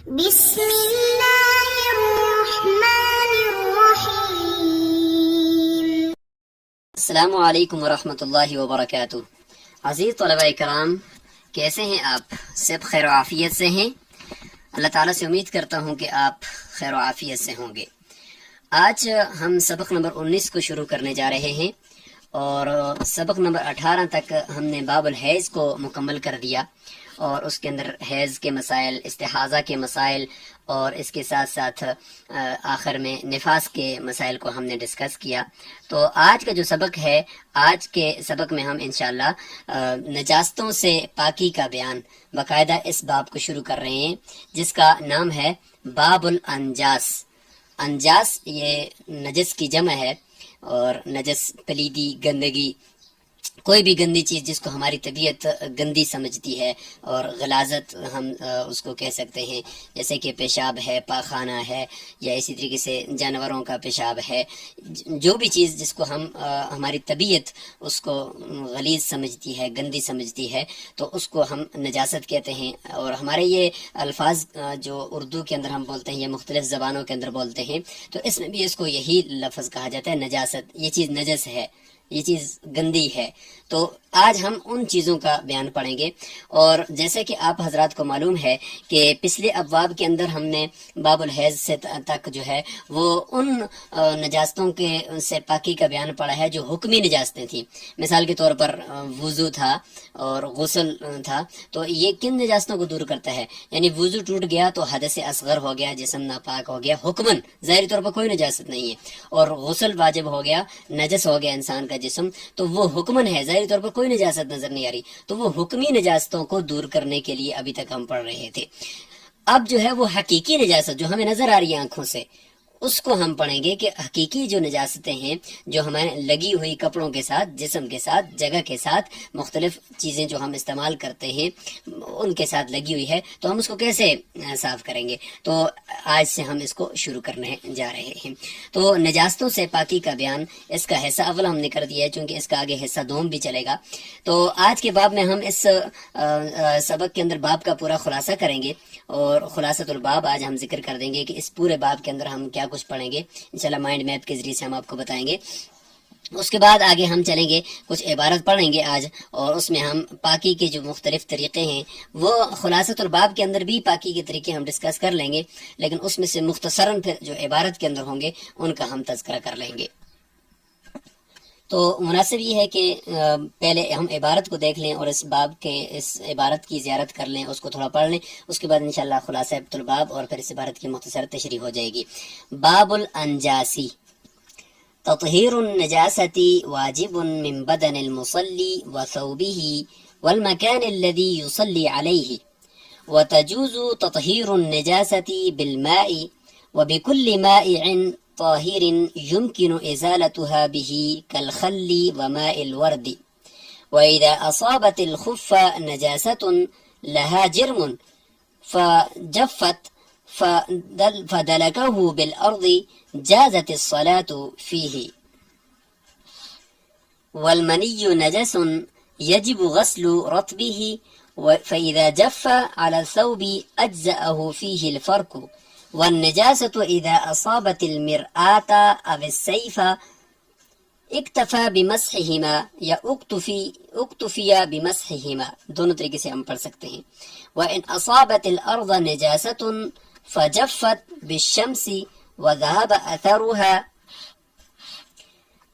بسم اللہ الرحمن الرحیم۔ السلام علیکم ورحمۃ اللہ وبرکاتہ۔ عزیز طلباء کرام، کیسے ہیں آپ؟ سب خیر و عافیت سے ہیں؟ اللہ تعالیٰ سے امید کرتا ہوں کہ آپ خیر و عافیت سے ہوں گے۔ آج ہم سبق نمبر 19 کو شروع کرنے جا رہے ہیں، اور سبق نمبر 18 تک ہم نے باب الحیض کو مکمل کر دیا، اور اس کے اندر حیض کے مسائل، استحاضہ کے مسائل، اور اس کے ساتھ ساتھ آخر میں نفاس کے مسائل کو ہم نے ڈسکس کیا۔ تو آج کا جو سبق ہے، آج کے سبق میں ہم انشاءاللہ نجاستوں سے پاکی کا بیان، باقاعدہ اس باب کو شروع کر رہے ہیں، جس کا نام ہے باب الانجاس۔ انجاس یہ نجس کی جمع ہے، اور نجس پلیدی، گندگی، کوئی بھی گندی چیز جس کو ہماری طبیعت گندی سمجھتی ہے، اور غلاظت ہم اس کو کہہ سکتے ہیں، جیسے کہ پیشاب ہے، پاخانہ ہے، یا اسی طریقے سے جانوروں کا پیشاب ہے، جو بھی چیز جس کو ہم ہماری طبیعت اس کو غلیظ سمجھتی ہے، گندی سمجھتی ہے، تو اس کو ہم نجاست کہتے ہیں۔ اور ہمارے یہ الفاظ جو اردو کے اندر ہم بولتے ہیں یا مختلف زبانوں کے اندر بولتے ہیں، تو اس میں بھی اس کو یہی لفظ کہا جاتا ہے، نجاست۔ یہ چیز نجس ہے، یہ چیز گندی ہے۔ تو آج ہم ان چیزوں کا بیان پڑھیں گے، اور جیسے کہ آپ حضرات کو معلوم ہے کہ پچھلے ابواب کے اندر ہم نے باب الحیض سے تک جو ہے وہ ان نجاستوں کے سے پاکی کا بیان پڑھا ہے جو حکمی نجاستیں تھیں۔ مثال کے طور پر وضو تھا اور غسل تھا، تو یہ کن نجاستوں کو دور کرتا ہے؟ یعنی وضو ٹوٹ گیا تو حدث اصغر ہو گیا، جسم ناپاک ہو گیا حکمن، ظاہری طور پر کوئی نجاست نہیں ہے، اور غسل واجب ہو گیا، نجس ہو گیا انسان کا جسم، تو وہ حکمن ہے، ظاہری طور پر کوئی نجاست نظر نہیں آ رہی۔ تو وہ حکمی نجاستوں کو دور کرنے کے لیے ابھی تک ہم پڑھ رہے تھے۔ اب جو ہے وہ حقیقی نجاست جو ہمیں نظر آ رہی ہے آنکھوں سے، اس کو ہم پڑھیں گے کہ حقیقی جو نجاستیں ہیں، جو ہمیں لگی ہوئی کپڑوں کے ساتھ، جسم کے ساتھ، جگہ کے ساتھ، مختلف چیزیں جو ہم استعمال کرتے ہیں ان کے ساتھ لگی ہوئی ہے، تو ہم اس کو کیسے صاف کریں گے؟ تو آج سے ہم اس کو شروع کرنے جا رہے ہیں۔ تو نجاستوں سے پاکی کا بیان، اس کا حصہ اول ہم نے کر دیا ہے، چونکہ اس کا آگے حصہ دوم بھی چلے گا۔ تو آج کے باب میں ہم اس سبق کے اندر باب کا پورا خلاصہ کریں گے، اور خلاصۃ الباب آج ہم ذکر کر دیں گے کہ اس پورے باب کے اندر ہم کیا کچھ پڑھیں گے، انشاءاللہ مائنڈ میپ کے ذریعے سے ہم آپ کو بتائیں گے۔ اس کے بعد آگے ہم چلیں گے، کچھ عبارت پڑھیں گے آج، اور اس میں ہم پاکی کے جو مختلف طریقے ہیں، وہ خلاصۃ الباب کے اندر بھی پاکی کے طریقے ہم ڈسکس کر لیں گے، لیکن اس میں سے مختصراً پھر جو عبارت کے اندر ہوں گے ان کا ہم تذکرہ کر لیں گے۔ تو مناسب یہ ہے کہ پہلے ہم عبارت کو دیکھ لیں، اور اس باب کے اس عبارت کی زیارت کر لیں، اس کو تھوڑا پڑھ لیں، اس کے بعد انشاءاللہ خلاصہ الباب اور پھر اس عبارت کی مختصر تشریح ہو جائے گی۔ باب الانجاسی۔ تطہیر النجاست واجب من بدن المصلی وثوبه والمكان الذي يصلي عليه، وتجوز تطهير النجاسة بالماء وبكل مائع طاهر يمكن إزالتها به كالخل وماء الورد، وإذا أصابت الخف نجاسة لها جرم فجفت فدلكه بالأرض جازت الصلاة فيه، والمني نجس يجب غسل رطبه، فإذا جف على الثوب أجزأه فيه الفرق، والنجاسة إذا أصابت المرآة أو السيف اکتفا بمسحهما یا اکتفیا بمسحهما، دونوں طریقے سے ہم پڑھ سکتے ہیں۔ وَإِنْ أَصَابَتِ الْأَرْضَ نَجَاسَةٌ فَجَفَّتْ بِالشَّمْسِ وَذَهَبَ أَثَرُهَا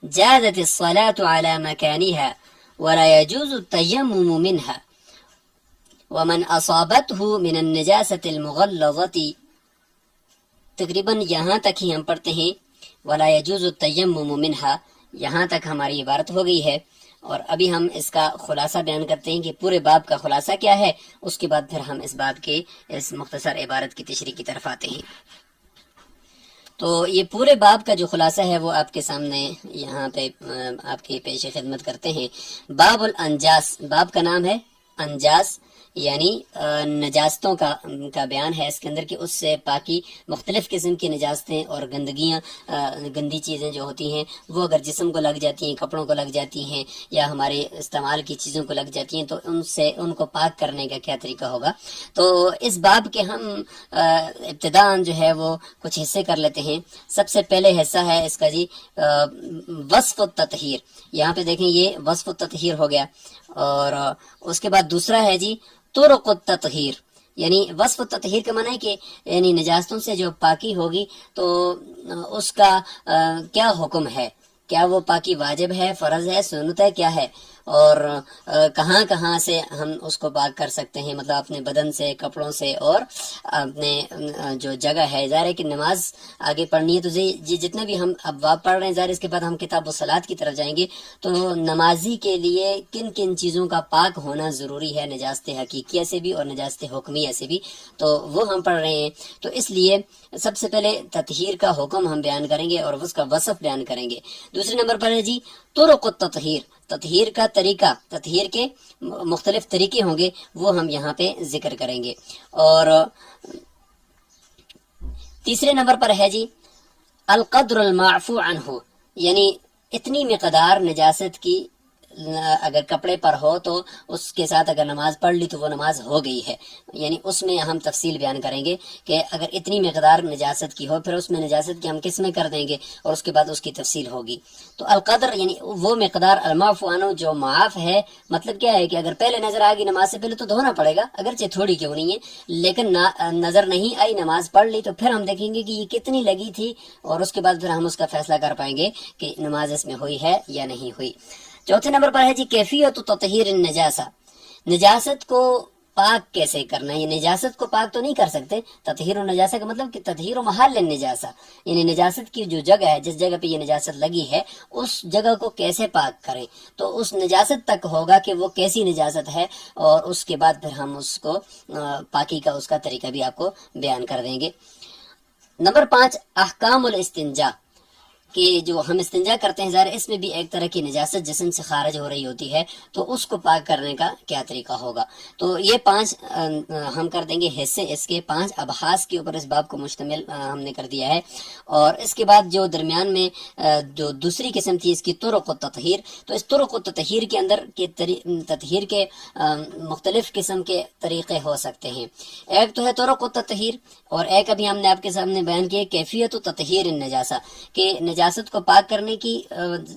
جَازَتِ الصَّلَاةُ عَلَى مَكَانِهَا وَلَا يَجُوزُ التَّيَمُّمُ مِنْهَا، وَمَنْ أَصَابَتْهُ مِنَ النَّجَاسَةِ الْمُغَلَّظَةِ، تقریباً یہاں تک ہی ہم پڑھتے ہیں وَلَا يَجُوزُ التَّيَمُّمُ مِنْهَا، یہاں تک ہماری عبارت ہو گئی ہے، اور ابھی ہم اس کا خلاصہ بیان کرتے ہیں کہ پورے باب کا خلاصہ کیا ہے، اس کے بعد پھر ہم اس باب کے اس مختصر عبارت کی تشریح کی طرف آتے ہیں۔ تو یہ پورے باب کا جو خلاصہ ہے وہ آپ کے سامنے یہاں پہ آپ کی پیش خدمت کرتے ہیں۔ باب الانجاس، باب کا نام ہے انجاس، یعنی نجاستوں کا بیان ہے اس کے اندر کہ اس سے پاکی مختلف قسم کی نجاستیں اور گندگیاں گندی چیزیں جو ہوتی ہیں وہ اگر جسم کو لگ جاتی ہیں، کپڑوں کو لگ جاتی ہیں یا ہمارے استعمال کی چیزوں کو لگ جاتی ہیں تو ان کو پاک کرنے کا کیا طریقہ ہوگا۔ تو اس باب کے ہم ابتداءً جو ہے وہ کچھ حصے کر لیتے ہیں۔ سب سے پہلے حصہ ہے اس کا جی وصف التطہیر۔ یہاں پہ دیکھیں یہ وصف التطہیر ہو گیا، اور اس کے بعد دوسرا ہے جی طرق التطہیر۔ یعنی وصف التطہیر کا معنی ہے کہ یعنی نجاستوں سے جو پاکی ہوگی تو اس کا کیا حکم ہے، کیا وہ پاکی واجب ہے، فرض ہے، سنت ہے، کیا ہے، اور کہاں کہاں سے ہم اس کو پاک کر سکتے ہیں، مطلب اپنے بدن سے، کپڑوں سے، اور اپنے جو جگہ ہے۔ ظاہر ہے کہ نماز آگے پڑھنی ہے تو جتنے بھی ہم اب باب پڑھ رہے ہیں، ظاہر اس کے بعد ہم کتاب الصلاۃ کی طرف جائیں گے، تو نمازی کے لیے کن کن چیزوں کا پاک ہونا ضروری ہے، نجاست حقیقیہ سے بھی اور نجاست حکمیہ سے بھی، تو وہ ہم پڑھ رہے ہیں۔ تو اس لیے سب سے پہلے تطہیر کا حکم ہم بیان کریں گے اور اس کا وصف بیان کریں گے۔ دوسرے نمبر پر ہے جی طرق التطہیر، تطہیر کا طریقہ، تطہیر کے مختلف طریقے ہوں گے وہ ہم یہاں پہ ذکر کریں گے۔ اور تیسرے نمبر پر ہے جی القدر المعفو عنہ، یعنی اتنی مقدار نجاست کی اگر کپڑے پر ہو تو اس کے ساتھ اگر نماز پڑھ لی تو وہ نماز ہو گئی ہے۔ یعنی اس میں ہم تفصیل بیان کریں گے کہ اگر اتنی مقدار نجاست کی ہو، پھر اس میں نجاست کی ہم قسمیں کر دیں گے اور اس کے بعد اس کی تفصیل ہوگی۔ تو القدر یعنی وہ مقدار، المعفو عنہ جو معاف ہے، مطلب کیا ہے کہ اگر پہلے نظر آ گئی نماز سے پہلے تو دھونا پڑے گا، اگرچہ تھوڑی کیوں نہیں ہے، لیکن نظر نہیں آئی، نماز پڑھ لی، تو پھر ہم دیکھیں گے کہ یہ کتنی لگی تھی، اور اس کے بعد پھر ہم اس کا فیصلہ کر پائیں گے کہ نماز اس میں ہوئی ہے یا نہیں ہوئی۔ چوتھے نمبر پر ہے جی کیفیت تطہیر النجاسہ، نجاست کو پاک کیسے کرنا ہے۔ یہ نجاست کو پاک تو نہیں کر سکتے، تطہیر النجاسہ کا مطلب کہ تطہیر محل النجاسہ، یعنی نجاست کی جو جگہ ہے، جس جگہ پہ یہ نجاست لگی ہے، اس جگہ کو کیسے پاک کریں۔ تو اس نجاست تک ہوگا کہ وہ کیسی نجاست ہے، اور اس کے بعد پھر ہم اس کو پاکی کا اس کا طریقہ بھی آپ کو بیان کر دیں گے۔ نمبر 5 احکام الاستنجا، کہ جو ہم استنجا کرتے ہیں، ظاہر اس میں بھی ایک طرح کی نجاست جسم سے خارج ہو رہی ہوتی ہے، تو اس کو پاک کرنے کا کیا طریقہ ہوگا۔ تو یہ 5 ہم کر دیں گے حصے، اس کے 5 ابحاث کے اوپر اس باب کو مشتمل ہم نے کر دیا ہے۔ اور اس کے بعد جو درمیان میں جو دوسری قسم تھی اس کی طرق التطہیر، تو اس طرق التطہیر کے اندر تطہیر کے مختلف قسم کے طریقے ہو سکتے ہیں۔ ایک تو ہے طرق التطہیر، اور ایک ابھی ہم نے آپ کے سامنے بیان کیا کیفیت تطہیر النجاسہ، کہ نجاست کو پاک کرنے کی،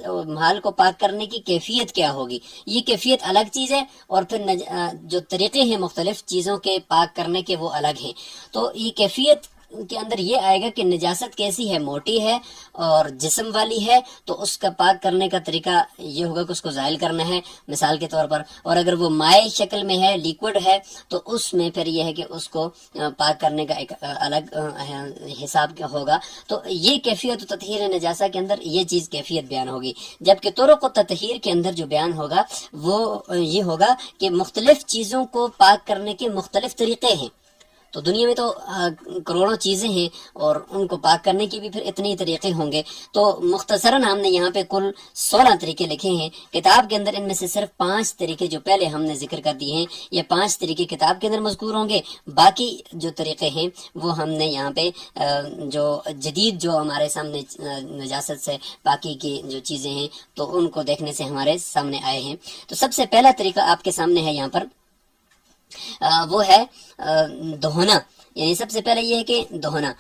محال کو پاک کرنے کی کیفیت کیا ہوگی۔ یہ کیفیت الگ چیز ہے، اور پھر جو طریقے ہیں مختلف چیزوں کے پاک کرنے کے وہ الگ ہیں۔ تو یہ کیفیت کے اندر یہ آئے گا کہ نجاست کیسی ہے، موٹی ہے اور جسم والی ہے، تو اس کا پاک کرنے کا طریقہ یہ ہوگا کہ اس کو زائل کرنا ہے مثال کے طور پر، اور اگر وہ مائع شکل میں ہے، لیکوڈ ہے، تو اس میں پھر یہ ہے کہ اس کو پاک کرنے کا ایک الگ حساب ہوگا۔ تو یہ کیفیت تطہیر نجاسہ کے اندر یہ چیز کیفیت بیان ہوگی، جبکہ طرق تطہیر کے اندر جو بیان ہوگا وہ یہ ہوگا کہ مختلف چیزوں کو پاک کرنے کے مختلف طریقے ہیں۔ تو دنیا میں تو کروڑوں چیزیں ہیں، اور ان کو پاک کرنے کی بھی پھر اتنے طریقے ہوں گے۔ تو مختصراً ہم نے یہاں پہ کل 16 طریقے لکھے ہیں کتاب کے اندر، ان میں سے صرف 5 طریقے جو پہلے ہم نے ذکر کر دیے ہیں، یہ 5 طریقے کتاب کے اندر مذکور ہوں گے۔ باقی جو طریقے ہیں وہ ہم نے یہاں پہ جو جدید جو ہمارے سامنے نجاست سے پاکی کی جو چیزیں ہیں تو ان کو دیکھنے سے ہمارے سامنے آئے ہیں۔ تو سب سے پہلا طریقہ آپ کے سامنے ہے یہاں پر، وہ ہے دہنا۔ یعنی سب سے پہلے یہ ہے کہ دہنا،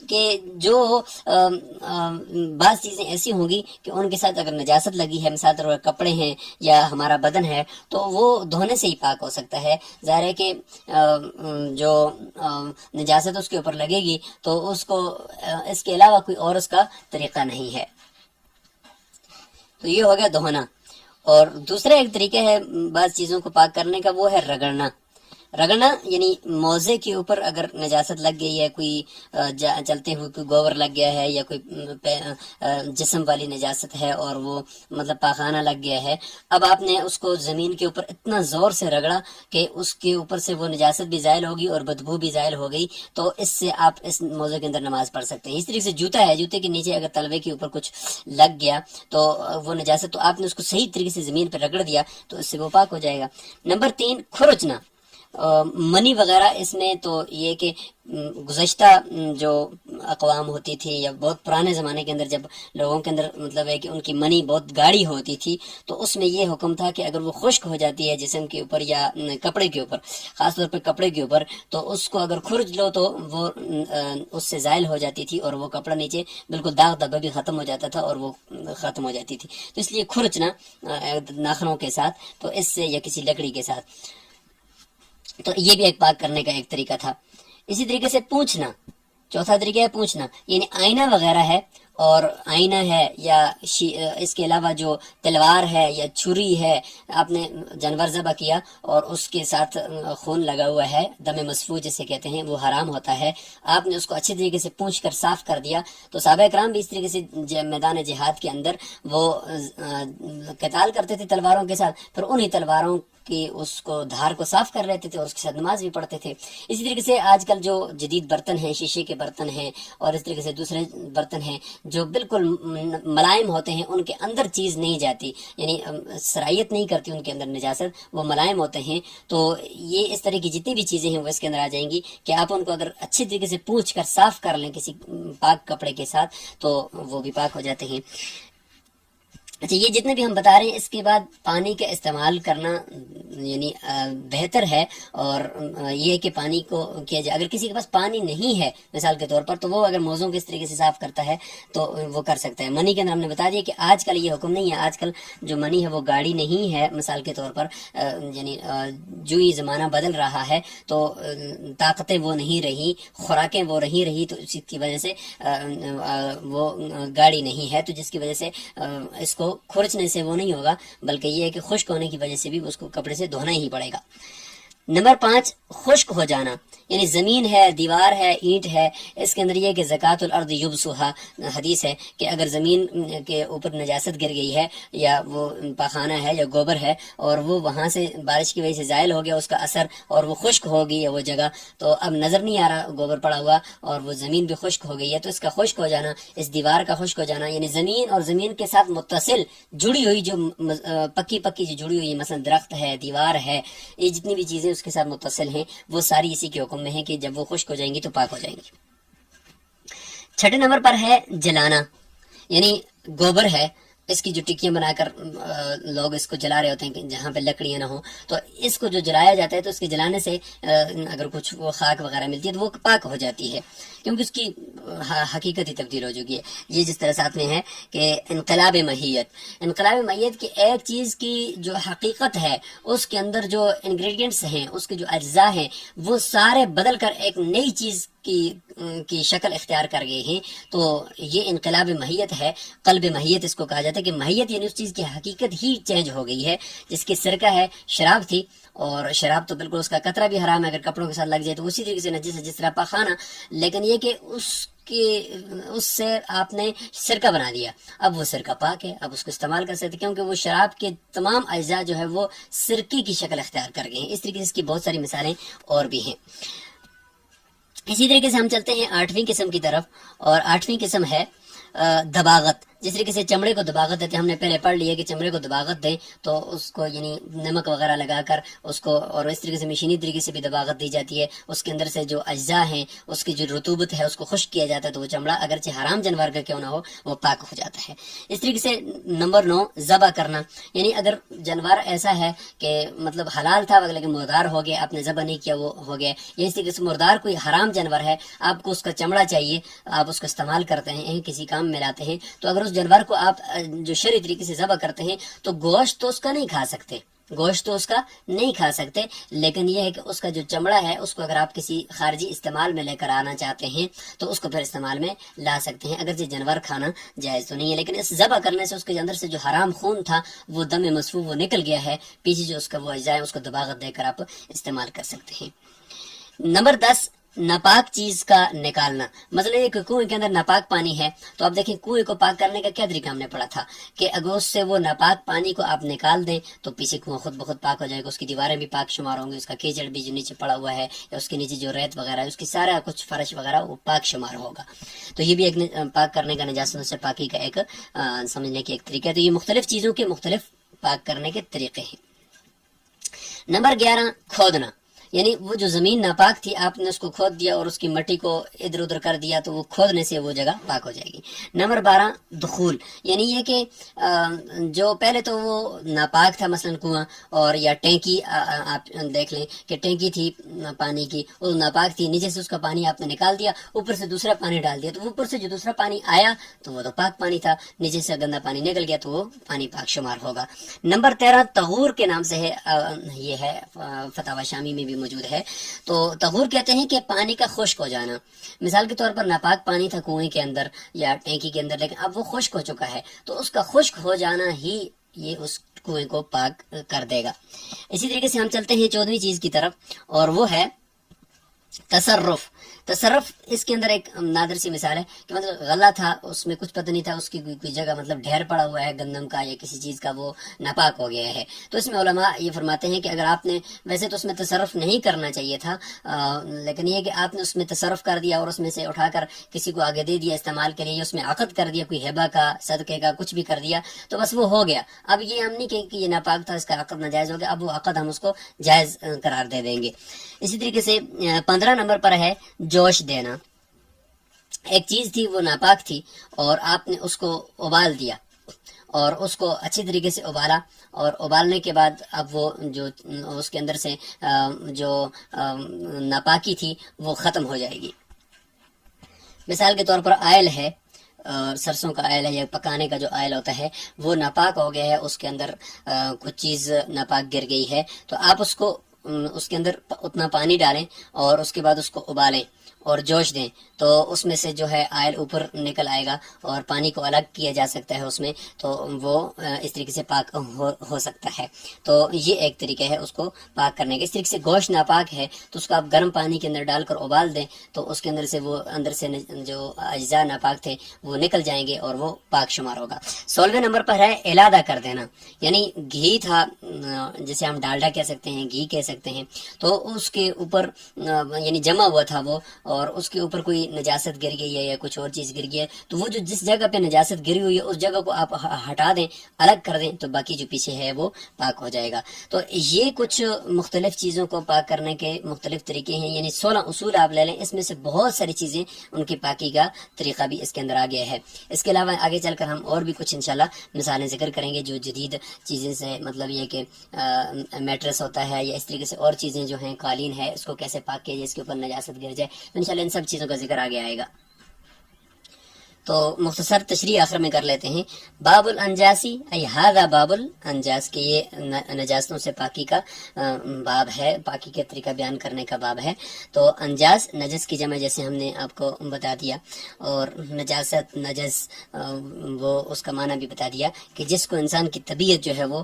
کہ جو بعض چیزیں ایسی ہوں گی کہ ان کے ساتھ اگر نجاست لگی ہے، مثال طور پر کپڑے ہیں یا ہمارا بدن ہے، تو وہ دھونے سے ہی پاک ہو سکتا ہے۔ ظاہر ہے کہ جو نجاست اس کے اوپر لگے گی تو اس کو اس کے علاوہ کوئی اور اس کا طریقہ نہیں ہے۔ تو یہ ہو گیا دہنا۔ اور دوسرا ایک طریقہ ہے بعض چیزوں کو پاک کرنے کا، وہ ہے رگڑنا۔ رگڑنا یعنی موزے کے اوپر اگر نجاست لگ گئی ہے، کوئی چلتے ہوئے کوئی گوبر لگ گیا ہے، یا کوئی جسم والی نجاست ہے اور وہ مطلب پاخانہ لگ گیا ہے، اب آپ نے اس کو زمین کے اوپر اتنا زور سے رگڑا کہ اس کے اوپر سے وہ نجاست بھی زائل ہوگی اور بدبو بھی زائل ہو گئی، تو اس سے آپ اس موزے کے اندر نماز پڑھ سکتے ہیں۔ اس طریقے سے جوتا ہے، جوتے کے نیچے اگر تلوے کے اوپر کچھ لگ گیا تو وہ نجاست، تو آپ نے اس کو صحیح طریقے سے زمین پہ رگڑ دیا تو اس سے وہ پاک ہو جائے گا۔ نمبر 3 کھرچنا۔ منی وغیرہ اس میں تو یہ کہ گزشتہ جو اقوام ہوتی تھی یا بہت پرانے زمانے کے اندر جب لوگوں کے اندر مطلب ہے کہ ان کی منی بہت گاڑی ہوتی تھی تو اس میں یہ حکم تھا کہ اگر وہ خشک ہو جاتی ہے جسم کے اوپر یا کپڑے کے اوپر، خاص طور پہ کپڑے کے اوپر، تو اس کو اگر کھرچ لو تو وہ اس سے زائل ہو جاتی تھی اور وہ کپڑا نیچے بالکل داغ دھبا بھی ختم ہو جاتا تھا اور وہ ختم ہو جاتی تھی. تو اس لیے کھرچنا ناخنوں کے ساتھ تو اس سے یا کسی لکڑی کے ساتھ، تو یہ بھی ایک پاک کرنے کا ایک طریقہ تھا. اسی طریقے سے پوچھنا، چوتھا طریقہ ہے پوچھنا، یعنی آئینہ وغیرہ ہے اور آئینہ ہے یا اس کے علاوہ جو تلوار ہے یا چھری ہے، آپ نے جانور ذبح کیا اور اس کے ساتھ خون لگا ہوا ہے، دم مسفوح جسے کہتے ہیں، وہ حرام ہوتا ہے، آپ نے اس کو اچھے طریقے سے پونچھ کر صاف کر دیا. تو صحابہ کرام بھی اس طریقے سے میدان جہاد کے اندر وہ قتال کرتے تھے تلواروں کے ساتھ، پھر انہی تلواروں کہ اس کو دھار کو صاف کر لیتے تھے اور اس کے ساتھ نماز بھی پڑھتے تھے. اسی طریقے سے آج کل جو جدید برتن ہیں، شیشے کے برتن ہیں اور اس طریقے سے دوسرے برتن ہیں جو بالکل ملائم ہوتے ہیں، ان کے اندر چیز نہیں جاتی، یعنی سرائیت نہیں کرتی ان کے اندر نجاست، وہ ملائم ہوتے ہیں، تو یہ اس طرح کی جتنی بھی چیزیں ہیں وہ اس کے اندر آ جائیں گی کہ آپ ان کو اگر اچھے طریقے سے پوچھ کر صاف کر لیں کسی پاک کپڑے کے ساتھ تو وہ بھی پاک ہو جاتے ہیں. اچھا، یہ جتنے بھی ہم بتا رہے ہیں اس کے بعد پانی کا استعمال کرنا یعنی بہتر ہے، اور یہ کہ پانی کو کیا جائے. اگر کسی کے پاس پانی نہیں ہے مثال کے طور پر تو وہ اگر موزوں کے اس طریقے سے صاف کرتا ہے تو وہ کر سکتا ہے. منی کے اندر ہم نے بتا دیا کہ آج کل یہ حکم نہیں ہے، آج کل جو منی ہے وہ گاڑی نہیں ہے مثال کے طور پر، یعنی جو ہی زمانہ بدل رہا ہے تو طاقتیں وہ نہیں رہی، خوراکیں وہ نہیں رہی، تو اس کی وجہ سے وہ گاڑی نہیں ہے، تو جس کی وجہ سے اس کو کھرچنے سے وہ نہیں ہوگا، بلکہ یہ ہے کہ خشک ہونے کی وجہ سے بھی اس کو کپڑے سے دھونا ہی پڑے گا. نمبر 5، خشک ہو جانا، یعنی زمین ہے، دیوار ہے، اینٹ ہے، اس کے اندر یہ کہ زکوٰۃ الارض یبسھا حدیث ہے کہ اگر زمین کے اوپر نجاست گر گئی ہے یا وہ پاخانہ ہے یا گوبر ہے اور وہ وہاں سے بارش کی وجہ سے زائل ہو گیا اس کا اثر اور وہ خشک ہو گئی ہے وہ جگہ، تو اب نظر نہیں آ رہا گوبر پڑا ہوا اور وہ زمین بھی خشک ہو گئی ہے، تو اس کا خشک ہو جانا، اس دیوار کا خشک ہو جانا، یعنی زمین اور زمین کے ساتھ متصل جڑی ہوئی جو پکی جو جڑی ہوئی مثلا درخت ہے، دیوار ہے، یہ جتنی بھی چیزیں اس کے ساتھ متصل ہیں وہ ساری اسی کے حکم میں ہیں کہ جب وہ خشک ہو جائیں گی تو پاک ہو جائیں گی. 6 نمبر پر ہے جلانا، یعنی گوبر ہے، اس کی جو ٹکیاں بنا کر لوگ اس کو جلا رہے ہوتے ہیں کہ جہاں پہ لکڑیاں نہ ہوں، تو اس کو جو جلایا جاتا ہے تو اس کے جلانے سے اگر کچھ وہ خاک وغیرہ ملتی ہے تو وہ پاک ہو جاتی ہے، کیونکہ اس کی حقیقت ہی تبدیل ہو چکی ہے. یہ جس طرح ساتھ میں ہے کہ انقلاب ماہیت کی ایک چیز کی جو حقیقت ہے اس کے اندر جو انگریڈینٹس ہیں، اس کے جو اجزاء ہیں، وہ سارے بدل کر ایک نئی چیز کی شکل اختیار کر گئے ہیں، تو یہ انقلاب ماہیت ہے. قلب ماہیت اس کو کہا جاتا ہے کہ ماہیت یعنی اس چیز کی حقیقت ہی چینج ہو گئی ہے. جس کی سرکہ ہے، شراب تھی، اور شراب تو بالکل اس کا قطرہ بھی حرام ہے، اگر کپڑوں کے ساتھ لگ جائے تو اسی طریقے سے نجس ہے جس طرح پاخانہ، لیکن یہ کہ اس سے آپ نے سرکہ بنا دیا، اب وہ سرکہ پاک ہے، اب اس کو استعمال کر سکتے کیونکہ وہ شراب کے تمام اجزاء جو ہے وہ سرکے کی شکل اختیار کر گئے ہیں. اس طریقے سے اس کی بہت ساری مثالیں اور بھی ہیں. اسی طریقے سے ہم چلتے ہیں 8ویں قسم کی طرف، اور 8ویں قسم ہے دباغت. جس طریقے سے چمڑے کو دباغت دیتے ہیں، ہم نے پہلے پڑھ لیا کہ چمڑے کو دباغت دیں تو اس کو یعنی نمک وغیرہ لگا کر اس کو، اور اس طریقے سے مشینی طریقے سے بھی دباغت دی جاتی ہے. اس کے اندر سے جو اجزاء ہیں، اس کی جو رطوبت ہے اس کو خشک کیا جاتا ہے، تو وہ چمڑا اگرچہ حرام جانور کا کیوں نہ ہو وہ پاک ہو جاتا ہے. اس طریقے سے نمبر 9، ذبح کرنا، یعنی اگر جانور ایسا ہے کہ مطلب حلال تھا لیکن مردار ہو گیا، آپ نے ذبح نہیں کیا وہ ہو گیا، یا اس طریقے سے مردار کوئی حرام جانور ہے، آپ کو اس کا چمڑا چاہیے، آپ اس کو استعمال کرتے ہیں، کسی کام میں لاتے ہیں، تو اگر اس جانور کو آپ جو شرعی طریقے سے ذبح کرتے ہیں تو گوشت تو اس کا نہیں کھا سکتے، لیکن یہ ہے کہ اس کا جو چمڑا ہے اس کو اگر آپ کسی خارجی استعمال میں لے کر آنا چاہتے ہیں تو اس کو پھر استعمال میں لا سکتے ہیں. اگرچہ جانور کھانا جائز تو نہیں ہے، لیکن اس ذبح کرنے سے اس کے اندر سے جو حرام خون تھا وہ دم مسفوح وہ نکل گیا ہے، پیچھے جو اس کا وہ اجزاء ہے اس کو دباغت دے کر آپ استعمال کر سکتے ہیں. نمبر 10، ناپاک چیز کا نکالنا. مثلا ایک کنویں کے اندر ناپاک پانی ہے تو آپ دیکھیں کنویں کو پاک کرنے کا کیا طریقہ ہم نے پڑھا تھا کہ اگر اس سے وہ ناپاک پانی کو آپ نکال دیں تو پیچھے کنواں خود بخود پاک ہو جائے گا، اس کی دیواریں بھی پاک شمار ہوں گی، اس کا کیچڑ بھی جو نیچے پڑا ہوا ہے یا اس کے نیچے جو ریت وغیرہ ہے اس کی سارا کچھ فرش وغیرہ وہ پاک شمار ہوگا. تو یہ بھی ایک پاک کرنے کا، نجاستوں سے پاکی کا ایک سمجھنے کی ایک طریقہ ہے. تو یہ مختلف چیزوں کے مختلف پاک کرنے کے طریقے ہیں. نمبر 11، کھودنا، یعنی وہ جو زمین ناپاک تھی آپ نے اس کو کھود دیا اور اس کی مٹی کو ادھر ادھر کر دیا تو وہ کھودنے سے وہ جگہ پاک ہو جائے گی۔ نمبر 12 دخول، یعنی یہ کہ جو پہلے تو وہ ناپاک تھا، مثلا کنواں اور یا ٹینکی، آپ دیکھ لیں کہ ٹینکی تھی پانی کی، وہ ناپاک تھی، نیچے سے اس کا پانی آپ نے نکال دیا، اوپر سے دوسرا پانی ڈال دیا، تو اوپر سے جو دوسرا پانی آیا تو وہ تو پاک پانی تھا، نیچے سے گندا پانی نکل گیا تو وہ پانی پاک شمار ہوگا۔ نمبر 13 طہور کے نام سے ہے، یہ ہے فتاوی شامی میں بھی موجود ہے۔ تو طہور کہتے ہیں کہ پانی کا خشک ہو جانا، مثال کے طور پر ناپاک پانی تھا کنویں کے اندر یا ٹینکی کے اندر، لیکن اب وہ خشک ہو چکا ہے تو اس کا خشک ہو جانا ہی یہ اس کنویں کو پاک کر دے گا۔ اسی طریقے سے ہم چلتے ہیں 14ویں چیز کی طرف، اور وہ ہے تصرف۔ تصرف اس کے اندر ایک نادر سی مثال ہے کہ مطلب غلہ تھا، اس میں کچھ پتہ نہیں تھا، اس کی کوئی جگہ مطلب ڈھیر پڑا ہوا ہے گندم کا یا کسی چیز کا، وہ ناپاک ہو گیا ہے، تو اس میں علماء یہ فرماتے ہیں کہ اگر آپ نے، ویسے تو اس میں تصرف نہیں کرنا چاہیے تھا، لیکن یہ کہ آپ نے اس میں تصرف کر دیا اور اس میں سے اٹھا کر کسی کو آگے دے دیا استعمال کے لیے، اس میں عقد کر دیا، کوئی ہبہ کا، صدقے کا، کچھ بھی کر دیا، تو بس وہ ہو گیا۔ اب یہ ہم نہیں کہ یہ ناپاک تھا، اس کا عقد ناجائز ہو گیا، اب وہ عقد ہم اس کو جائز قرار دے دیں گے۔ اسی طریقے سے 15 نمبر پر ہے جوش دینا۔ ایک چیز تھی وہ ناپاک تھی اور آپ نے اس کو ابال دیا اور اس کو اچھی طریقے سے ابالا، اور ابالنے کے بعد اب وہ جو اس کے اندر سے جو ناپاکی تھی وہ ختم ہو جائے گی۔ مثال کے طور پر آئل ہے، سرسوں کا آئل ہے یا پکانے کا جو آئل ہوتا ہے وہ ناپاک ہو گیا ہے، اس کے اندر کچھ چیز ناپاک گر گئی ہے، تو آپ اس کو اس کے اندر اتنا پانی ڈالیں اور اس کے بعد اس کو ابالیں اور جوش دیں، تو اس میں سے جو ہے آئل اوپر نکل آئے گا اور پانی کو الگ کیا جا سکتا ہے اس میں، تو وہ اس طریقے سے پاک ہو سکتا ہے۔ تو یہ ایک طریقہ ہے اس کو پاک کرنے کا۔ اس طریقے سے گوشت ناپاک ہے تو اس کو آپ گرم پانی کے اندر ڈال کر ابال دیں تو اس کے اندر سے وہ اندر سے جو اجزاء ناپاک تھے وہ نکل جائیں گے اور وہ پاک شمار ہوگا۔ 16ویں نمبر پر ہے علادہ کر دینا، یعنی گھی تھا، جسے ہم ڈالڈا کہہ سکتے ہیں، گھی کہہ سکتے ہیں، تو اس کے اوپر یعنی جمع ہوا تھا وہ، اور اس کے اوپر کوئی نجاست گر گئی ہے یا کچھ اور چیز گر گئی ہے، تو وہ جو جس جگہ پہ نجاست گری ہوئی ہے اس جگہ کو آپ ہٹا دیں، الگ کر دیں، تو باقی جو پیچھے ہے وہ پاک ہو جائے گا۔ تو یہ کچھ مختلف چیزوں کو پاک کرنے کے مختلف طریقے ہیں، یعنی 16 اصول آپ لے لیں، اس میں سے بہت ساری چیزیں ان کی پاکی کا طریقہ بھی اس کے اندر آ گیا ہے۔ اس کے علاوہ آگے چل کر ہم اور بھی کچھ انشاءاللہ مثالیں ذکر کریں گے جو جدید چیزیں سے، مطلب یہ کہ میٹرس ہوتا ہے یا اس طریقے سے اور چیزیں جو ہیں، قالین ہے، اس کو کیسے پاک کیا جائے، اس کے اوپر نجاست گر جائے، انشاءاللہ ان سب چیزوں کا ذکر آگے آئے گا۔ تو مختصر تشریح آخر میں کر لیتے ہیں۔ باب الانجاسی ای ہذا باب الانجاس، کہ یہ نجاستوں سے پاکی کا باب ہے، پاکی کا طریقہ بیان کرنے کا باب ہے۔ تو انجاس نجس کی جمع جیسے ہم نے آپ کو بتا دیا، اور نجاست، نجس، وہ اس کا معنی بھی بتا دیا کہ جس کو انسان کی طبیعت جو ہے وہ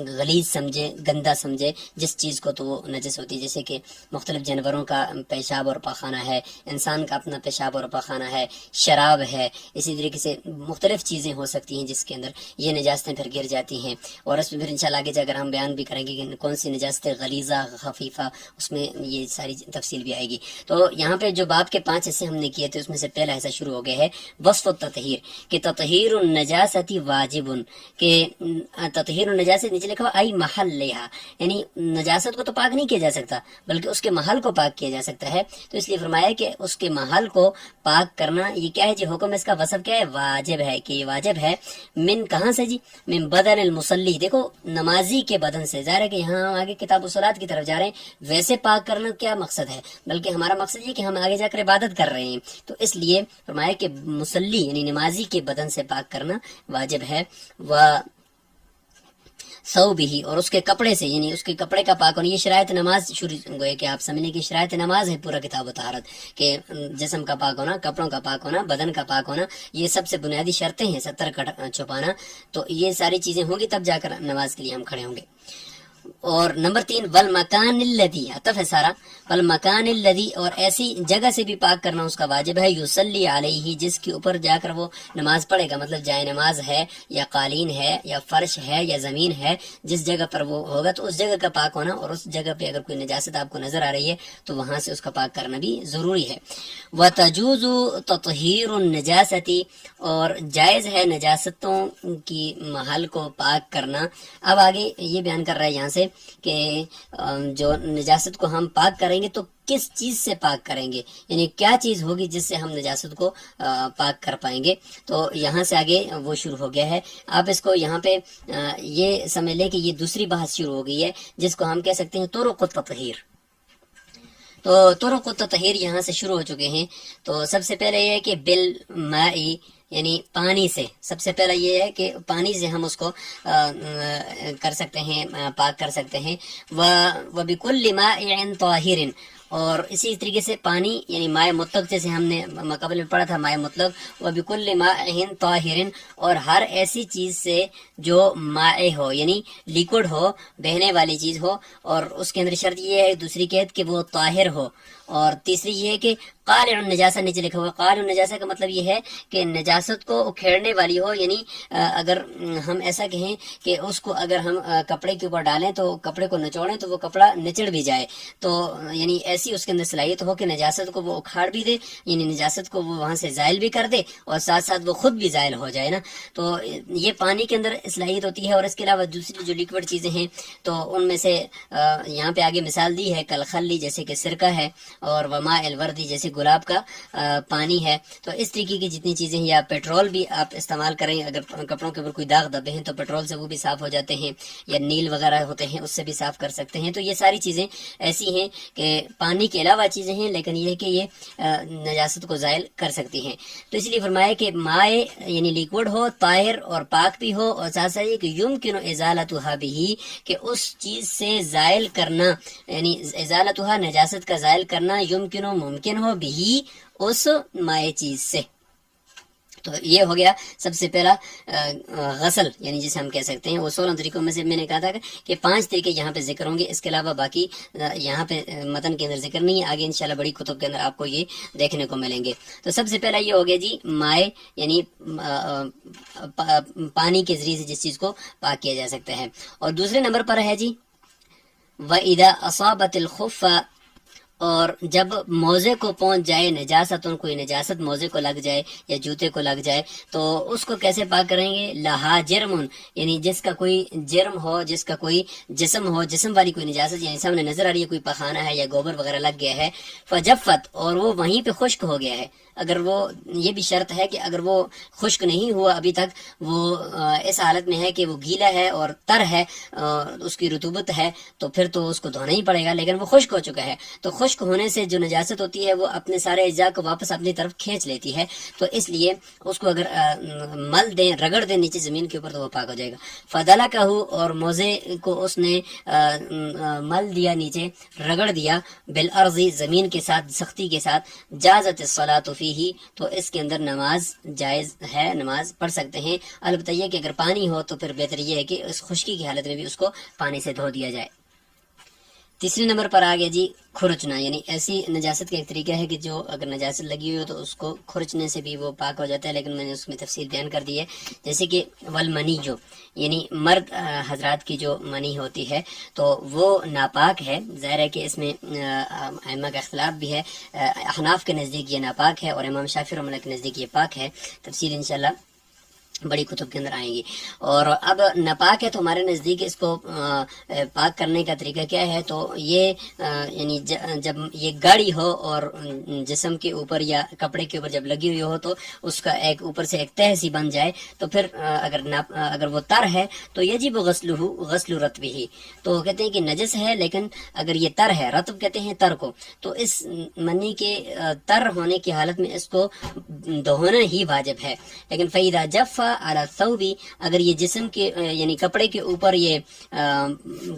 غلیظ سمجھے، گندا سمجھے جس چیز کو، تو وہ نجس ہوتی ہے۔ جیسے کہ مختلف جانوروں کا پیشاب اور پاخانہ ہے، انسان کا اپنا پیشاب اور پاخانہ ہے، شراب ہے، اسی طریقے سے مختلف چیزیں ہو سکتی ہیں جس کے اندر یہ نجاستیں پھر گر جاتی ہیں، اور اس میں پھر انشاءاللہ آگے جا کر ہم بیان بھی کریں گے کہ کون سی نجاستیں غلیظہ، خفیفہ، اس میں یہ ساری تفصیل بھی آئے گی۔ تو یہاں پہ جو باب کے 5 حصے ہم نے کیے تھے اس میں سے پہلا حصہ شروع ہو گیا ہے وصف التطہیر، کہ تطہیر النجاست واجب، کہ تطہیر النجاست نیچے لکھا ہوا ای محلھا، یعنی نجاست کو تو پاک نہیں کیا جا سکتا بلکہ اس کے محل کو پاک کیا جا سکتا ہے، تو اس لیے فرمایا کہ اس کے محل کو پاک کرنا یہ کیا ہے جی، حکم اس کا وصف کیا ہے، واجب ہے، کہ یہ واجب ہے۔ من کہاں سے جی، من بدن المصلی، دیکھو نمازی کے بدن سے، ظاہر ہے کہ یہاں ہم آگے کتاب الصلاۃ کی طرف جا رہے ہیں، ویسے پاک کرنا کیا مقصد ہے، بلکہ ہمارا مقصد یہ کہ ہم آگے جا کر عبادت کر رہے ہیں، تو اس لیے فرمایا کہ مصلی یعنی نمازی کے بدن سے پاک کرنا واجب ہے۔ ثوبہ، اور اس کے کپڑے سے، یعنی اس کے کپڑے کا پاک ہونا، یہ شرائط نماز شروع گوئے کہ آپ سمجھنے کی شرائط نماز ہے پورا کتاب طہارت، کہ جسم کا پاک ہونا، کپڑوں کا پاک ہونا، بدن کا پاک ہونا، یہ سب سے بنیادی شرطیں ہیں، 70 کا چھپانا، تو یہ ساری چیزیں ہوں گی تب جا کر نماز کے لیے ہم کھڑے ہوں گے۔ اور نمبر 3 والمکان الذی، عطف ہے سارا، والمکان الذی، اور ایسی جگہ سے بھی پاک کرنا اس کا واجب ہے، یصلی علیہ، جس کے اوپر جا کر وہ نماز پڑھے گا، مطلب جائے نماز ہے یا قالین ہے یا فرش ہے یا زمین ہے، جس جگہ پر وہ ہوگا تو اس جگہ کا پاک ہونا، اور اس جگہ پہ اگر کوئی نجاست آپ کو نظر آ رہی ہے تو وہاں سے اس کا پاک کرنا بھی ضروری ہے۔ وتجوز تطہیر النجاست، اور جائز ہے نجاستوں کی محل کو پاک کرنا۔ اب آگے یہ بیان کر رہا ہے یہاں سے کہ جو نجاست کو ہم پاک کریں گے تو کس چیز سے پاک کریں گے، یعنی کیا چیز ہوگی جس سے ہم نجاست کو پاک کر پائیں گے. تو یہاں سے آگے وہ شروع ہو گیا ہے. آپ اس کو یہاں پہ یہ سمجھ لیں کہ یہ دوسری بحث شروع ہو گئی ہے جس کو ہم کہہ سکتے ہیں طرق التطہیر. تو طرق التطہیر یہاں سے شروع ہو چکے ہیں. تو سب سے پہلے یہ ہے کہ بالماء، یعنی پانی سے. سب سے پہلا یہ ہے کہ پانی سے ہم اس کو کر سکتے ہیں، پاک کر سکتے ہیں. وَبِكُلِّ مَاءٍ طَاهِرٍ، اور اسی طریقے سے پانی یعنی مائع مطلق، جیسے ہم نے قبل میں پڑھا تھا مائع مطلق. وَبِكُلِّ مَاءٍ طَاهِرٍ، اور ہر ایسی چیز سے جو مائع ہو یعنی لیکوڈ ہو، بہنے والی چیز ہو، اور اس کے اندر شرط یہ ہے دوسری قید کہ وہ طاہر ہو. اور تیسری یہ ہے کہ قالع النجاسہ نیچے لکھا ہوا. قالع النجاسہ کا مطلب یہ ہے کہ نجاست کو اکھیڑنے والی ہو، یعنی اگر ہم ایسا کہیں کہ اس کو اگر ہم کپڑے کے اوپر ڈالیں تو کپڑے کو نچوڑیں تو وہ کپڑا نچڑ بھی جائے، تو یعنی ایسی اس کے اندر صلاحیت ہو کہ نجاست کو وہ اکھاڑ بھی دے، یعنی نجاست کو وہ وہاں سے زائل بھی کر دے اور ساتھ ساتھ وہ خود بھی زائل ہو جائے نا. تو یہ پانی کے اندر صلاحیت ہوتی ہے. اور اس کے علاوہ دوسری جو لیکوڈ چیزیں ہیں تو ان میں سے یہاں پہ آگے مثال دی ہے کلخلی، جیسے کہ سرکہ ہے، اور وماء الوردی، جیسے گلاب کا پانی ہے. تو اس طریقے کی جتنی چیزیں ہیں، یا پیٹرول بھی آپ استعمال کریں، اگر کپڑوں کے اوپر کوئی داغ دبے ہیں تو پیٹرول سے وہ بھی صاف ہو جاتے ہیں، یا نیل وغیرہ ہوتے ہیں اس سے بھی صاف کر سکتے ہیں. تو یہ ساری چیزیں ایسی ہیں کہ پانی کے علاوہ چیزیں ہیں، لیکن یہ ہے کہ یہ نجاست کو زائل کر سکتی ہیں. تو اس لیے فرمایا کہ مائع یعنی لیکوڈ ہو، طاہر اور پاک بھی ہو، اور ساتھ ساتھ یہ کہ یمکن ازالتها به، کہ اس چیز سے زائل کرنا، یعنی ازالتها نجاست کا زائل کرنا، یمکن ممکن ہو بھی اس مائع چیز سے. تو یہ ہو گیا سب سے پہلا غسل، یعنی جسے ہم کہہ سکتے ہیں. وہ 16 طریقوں میں سے میں نے کہا تھا کہ 5 طریقے یہاں پہ ذکر ہوں گے، اس کے علاوہ باقی یہاں پہ متن کے اندر ذکر نہیں ہے. آگے انشاءاللہ بڑی کتب کے اندر آپ کو یہ دیکھنے کو ملیں گے. تو سب سے پہلا یہ ہو گیا جی مائع، یعنی پانی کے ذریعے سے جس چیز کو پاک کیا جا سکتا ہے. اور دوسرے نمبر پر ہے جی وَإِذَا أَصَابَتِ الْخُفَّ، اور جب موزے کو پہنچ جائے نجاست، کوئی نجاست موزے کو لگ جائے یا جوتے کو لگ جائے تو اس کو کیسے پاک کریں گے؟ لہا جرمن، یعنی جس کا کوئی جرم ہو، جس کا کوئی جسم ہو، جسم والی کوئی نجاست، یعنی سامنے نظر آ رہی ہے کوئی پخانہ ہے یا گوبر وغیرہ لگ گیا ہے. فجفت، اور وہ وہیں پہ خشک ہو گیا ہے. اگر وہ یہ بھی شرط ہے کہ اگر وہ خشک نہیں ہوا ابھی تک، وہ اس حالت میں ہے کہ وہ گیلا ہے اور تر ہے، اس کی رطوبت ہے، تو پھر تو اس کو دھونا ہی پڑے گا. لیکن وہ خشک ہو چکا ہے تو خشک ہونے سے جو نجاست ہوتی ہے وہ اپنے سارے اجزاء کو واپس اپنی طرف کھینچ لیتی ہے. تو اس لیے اس کو اگر مل دیں، رگڑ دیں نیچے زمین کے اوپر، تو وہ پاک ہو جائے گا. فدلکہ، اور موزے کو اس نے مل دیا، نیچے رگڑ دیا، بالارض، زمین کے ساتھ، سختی کے ساتھ. جازت الصلاۃ فیہ، تو اس کے اندر نماز جائز ہے، نماز پڑھ سکتے ہیں. البتہ یہ کہ اگر پانی ہو تو پھر بہتر یہ ہے کہ اس خشکی کی حالت میں بھی اس کو پانی سے دھو دیا جائے. تیسرے نمبر پر آ گیا جی کھرچنا، یعنی ایسی نجاست کا ایک طریقہ ہے کہ جو اگر نجاست لگی ہوئی ہو تو اس کو کھرچنے سے بھی وہ پاک ہو جاتا ہے، لیکن میں نے اس میں تفصیل بیان کر دی ہے. جیسے کہ والمنی، جو یعنی مرد حضرات کی جو منی ہوتی ہے تو وہ ناپاک ہے. ظاہر ہے کہ اس میں ائمہ کا اختلاف بھی ہے. احناف کے نزدیک یہ ناپاک ہے اور امام شافعی رحمۃ اللہ کے نزدیک یہ پاک ہے. تفصیل انشاءاللہ بڑی کتب کے اندر آئیں گی. اور اب ناپاک ہے تو ہمارے نزدیک اس کو پاک کرنے کا طریقہ کیا ہے؟ تو یہ یعنی جب یہ گاڑی ہو اور جسم کے اوپر یا کپڑے کے اوپر جب لگی ہوئی ہو تو اس کا ایک اوپر سے ایک تہ سی بن جائے، تو پھر اگر وہ تر ہے تو یجب غسل رطبہ، تو کہتے ہیں کہ نجس ہے، لیکن اگر یہ تر ہے، رطب کہتے ہیں تر کو، تو اس منی کے تر ہونے کی حالت میں اس کو دھونا ہی واجب ہے. لیکن فَإِذَا جَفَّ علی الثوب، اگر یہ جسم کے یعنی کپڑے کے اوپر یہ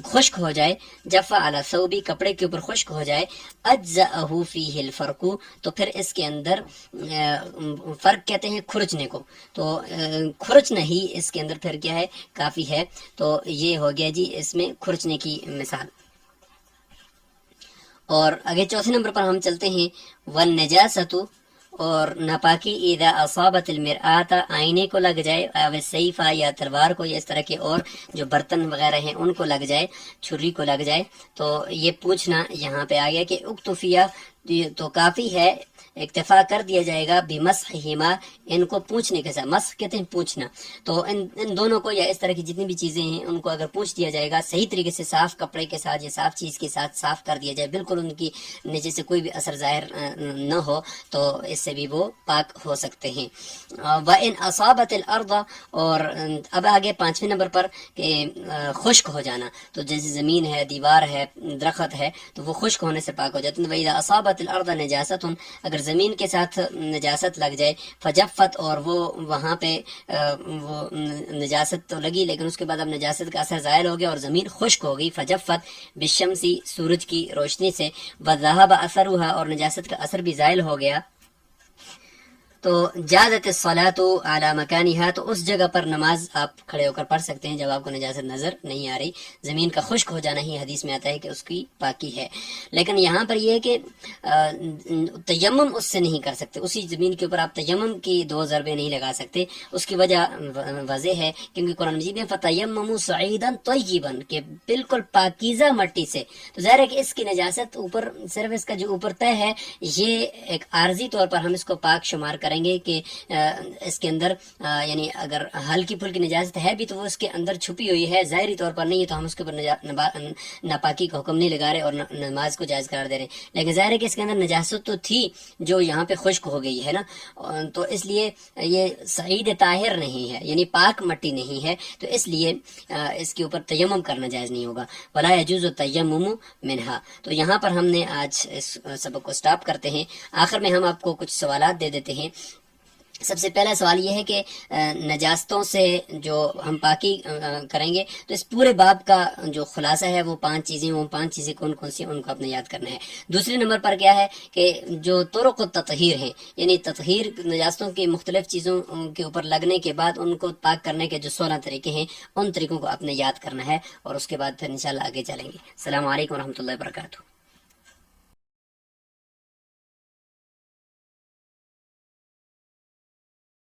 خشک ہو جائے، جفا علی الثوب، کپڑے کے اوپر خشک ہو جائے، اجزأہ فیہ الفرق، تو پھر اس کے اندر فرق کہتے ہیں کھرچنے کو، تو کھرچنا ہی اس کے اندر پھر کیا ہے؟ کافی ہے. تو یہ ہو گیا جی اس میں کھرچنے کی مثال. اور آگے چوتھے نمبر پر ہم چلتے ہیں والنجاست، اور ناپاکی اذا اصابت المرآۃ، آئینے کو لگ جائے، او السیفہ، یا تلوار کو، یا اس طرح کے اور جو برتن وغیرہ ہیں ان کو لگ جائے، چھری کو لگ جائے. تو یہ پوچھنا یہاں پہ آ گیا کہ اکتفیہ، تو کافی ہے اکتفا کر دیا جائے گا بمسحہما، ان کو پوچھنے کے ساتھ. مسح کہتے ہیں پوچھنا. تو ان دونوں کو یا اس طرح کی جتنی بھی چیزیں ہیں ان کو اگر پوچھ دیا جائے گا صحیح طریقے سے، صاف کپڑے کے ساتھ یا صاف چیز کے ساتھ صاف کر دیا جائے، بالکل ان کی نیچے سے کوئی بھی اثر ظاہر نہ ہو، تو اس سے بھی وہ پاک ہو سکتے ہیں. وَإِنْ أَصَابَتِ الْأَرْضَ، اور اب آگے 5ویں نمبر پر کہ خشک ہو جانا. تو جیسے زمین ہے، دیوار ہے، درخت ہے، تو وہ خشک ہونے سے پاک ہو جاتے ہیں. وَإِذَا أَصَابَتِ الْأَرْضَ نَجَاسَةٌ، اگر زمین کے ساتھ نجاست لگ جائے، فَجَفَّتْ، اور وہ وہاں پہ وہ نجاست تو لگی لیکن اس کے بعد اب نجاست کا اثر زائل ہو گیا اور زمین خشک ہو گئی. فَجَفَّتْ بِالشَّمْسِ، سورج کی روشنی سے، وَذَهَبَ أَثَرُهَا، اور نجاست کا اثر بھی زائل ہو گیا، تو جازت الصلاۃ علی مکانہا، تو اس جگہ پر نماز آپ کھڑے ہو کر پڑھ سکتے ہیں جب آپ کو نجاست نظر نہیں آ رہی. زمین کا خشک ہو جانا ہی حدیث میں آتا ہے کہ اس کی پاکی ہے. لیکن یہاں پر یہ ہے کہ تیمم اس سے نہیں کر سکتے، اسی زمین کے اوپر آپ تیمم کی 2 ضربیں نہیں لگا سکتے. اس کی وجہ واضح ہے کیونکہ قرآن مجید میں فَتَيَمَّمُوا صَعِيدًا طَيِّبًا، کہ بالکل پاکیزہ مٹی سے. تو ظاہر ہے کہ اس کی نجاست اوپر، صرف اس کا جو اوپر تہ ہے، یہ ایک عارضی طور پر ہم اس کو پاک شمار کریں گے کہ اس کے اندر یعنی اگر ہلکی پھلکی نجاست ہے بھی تو وہ اس کے اندر چھپی ہوئی ہے، ظاہری طور پر نہیں ہے، تو ہم اس کے اوپر ناپاکی کا حکم نہیں لگا رہے اور نماز کو جائز قرار دے رہے. لیکن ظاہر ہے کہ اس کے اندر نجاست تو تھی جو یہاں پہ خشک ہو گئی ہے نا، تو اس لیے یہ سعید طاہر نہیں ہے، یعنی پاک مٹی نہیں ہے، تو اس لیے اس کے اوپر تیمم کرنا جائز نہیں ہوگا. ولا يجوز التیمم منها. تو یہاں پر ہم نے آج اس سبق کو سٹاپ کرتے ہیں. آخر میں ہم آپ کو کچھ سوالات دے دیتے ہیں. سب سے پہلا سوال یہ ہے کہ نجاستوں سے جو ہم پاکی کریں گے، تو اس پورے باب کا جو خلاصہ ہے وہ 5 چیزیں، وہ 5 چیزیں کون کون سی ان کو اپنے یاد کرنا ہے. دوسرے نمبر پر کیا ہے کہ جو طرق التطہیر ہیں، یعنی تطہیر نجاستوں کی مختلف چیزوں کے اوپر لگنے کے بعد ان کو پاک کرنے کے جو 16 طریقے ہیں، ان طریقوں کو اپنے یاد کرنا ہے، اور اس کے بعد پھر انشاءاللہ آگے چلیں گے. السلام علیکم ورحمۃ اللہ وبرکاتہ.